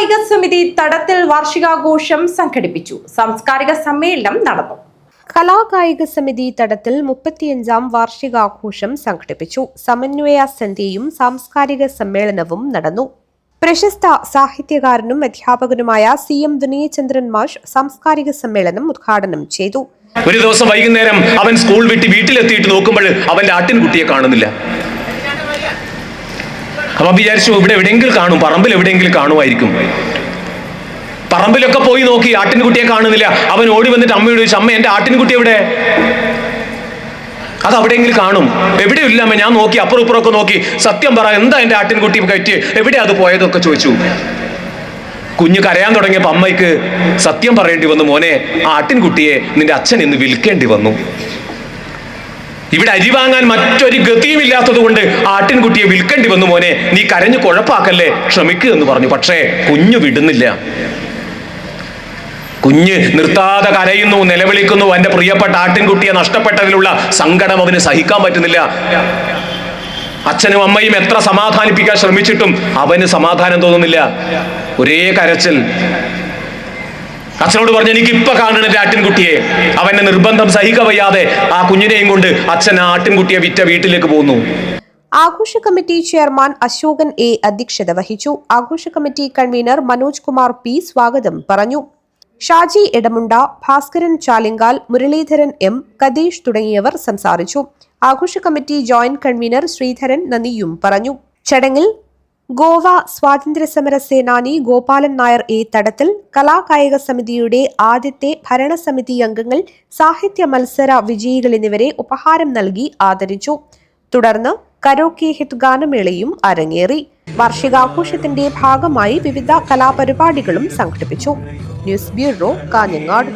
കലാകായിക സമിതി തടത്തിൽ വാർഷികാഘോഷം സംഘടിപ്പിച്ചു. സാംസ്കാരിക സമ്മേളനം നടന്നു. കലാകായിക സമിതി തടത്തിൽ 35ാം വാർഷികാഘോഷം സംഘടിപ്പിച്ചു. സമന്വയ സന്ധ്യയും സാംസ്കാരിക സമ്മേളനവും നടന്നു. പ്രശസ്ത സാഹിത്യകാരനും അധ്യാപകനുമായ CM ദുനിയചന്ദ്രൻ മാഷ് സാംസ്കാരിക സമ്മേളനം ഉദ്ഘാടനം ചെയ്തു. ഒരു ദിവസം വൈകുന്നേരം അവൻ സ്കൂൾ വിട്ട് വീട്ടിലെത്തിയിട്ട് നോക്കുമ്പോൾ അവന്റെ ആട്ടിൻകുട്ടിയെ കാണുന്നില്ല. അവൻ വിചാരിച്ചു ഇവിടെ എവിടെയെങ്കിലും കാണും, പറമ്പിൽ എവിടെയെങ്കിലും കാണുമായിരിക്കും. പറമ്പിലൊക്കെ പോയി നോക്കി, ആട്ടിൻകുട്ടിയെ കാണുന്നില്ല. അവൻ ഓടി വന്നിട്ട് അമ്മയോട് ചോദിച്ചു, അമ്മ എന്റെ ആട്ടിൻകുട്ടി എവിടെ? അത് അവിടെയെങ്കിലും കാണും. എവിടെയില്ല അമ്മ, ഞാൻ നോക്കി, അപ്പുറം ഇപ്പുറമൊക്കെ നോക്കി. സത്യം പറ, എന്താ എന്റെ ആട്ടിൻകുട്ടി പറ്റി, എവിടെ അത് പോയതൊക്കെ ചോദിച്ചു. കുഞ്ഞ് കരയാൻ തുടങ്ങിയപ്പോ അമ്മയ്ക്ക് സത്യം പറയേണ്ടി വന്നു, മോനെ ആ ആട്ടിൻകുട്ടിയെ നിന്റെ അച്ഛൻ ഇന്ന് വിൽക്കേണ്ടി വന്നു. ഇവിടെ അരി വാങ്ങാൻ മറ്റൊരു ഗതിയും ഇല്ലാത്തത് കൊണ്ട് ആട്ടിൻകുട്ടിയെ വിൽക്കേണ്ടി വന്നു, മോനെ നീ കരഞ്ഞു കുഴപ്പാക്കല്ലേ, ക്ഷമിക്കുക എന്ന് പറഞ്ഞു. പക്ഷേ കുഞ്ഞു വിടുന്നില്ല. കുഞ്ഞ് നിർത്താതെ കരയുന്നു, നിലവിളിക്കുന്നു. എന്റെ പ്രിയപ്പെട്ട ആട്ടിൻകുട്ടിയെ നഷ്ടപ്പെട്ടതിലുള്ള സങ്കടം അവന് സഹിക്കാൻ പറ്റുന്നില്ല. അച്ഛനും അമ്മയും എത്ര സമാധാനിപ്പിക്കാൻ ശ്രമിച്ചിട്ടും അവന് സമാധാനം തോന്നുന്നില്ല. ഒരേ കരച്ചിൽ. അച്ഛനോട് പറഞ്ഞു, എനിക്ക് ഇപ്പൊ കാണണം എന്റെ ആട്ടിൻകുട്ടിയെ. അവന്റെ നിർബന്ധം സഹിക്ക വയ്യാതെ ആ കുഞ്ഞിനെയും കൊണ്ട് അച്ഛൻ ആ ആട്ടിൻകുട്ടിയെ വിറ്റ വീട്ടിലേക്ക് പോകുന്നു. ആഘോഷ കമ്മിറ്റി ചെയർമാൻ അശോകൻ A അധ്യക്ഷത വഹിച്ചു. ആഘോഷ committee convener Manoj Kumar P സ്വാഗതം പറഞ്ഞു. ഷാജി എടമുണ്ട, ഭാസ്കരൻ ചാലിങ്കാൽ, മുരളീധരൻ M, കതീഷ് തുടങ്ങിയവർ സംസാരിച്ചു. ആഘോഷ കമ്മിറ്റി ജോയിന്റ് കൺവീനർ ശ്രീധരൻ നന്ദിയും പറഞ്ഞു. ചടങ്ങിൽ ഗോവ സ്വാതന്ത്ര്യ സമര സേനാനി ഗോപാലൻ നായർ A തടത്തിൽ, കലാകായിക സമിതിയുടെ ആദ്യത്തെ ഭരണസമിതി അംഗങ്ങൾ, സാഹിത്യ മത്സര വിജയികൾ എന്നിവരെ ഉപഹാരം നൽകി ആദരിച്ചു. തുടർന്ന് കരോക്കെ ഹിറ്റ് ഗാനമേളയും അരങ്ങേറി. വാർഷികാഘോഷത്തിന്റെ ഭാഗമായി വിവിധ കലാപരിപാടികളും സംഘടിപ്പിച്ചു. News bureau, Kanhangad.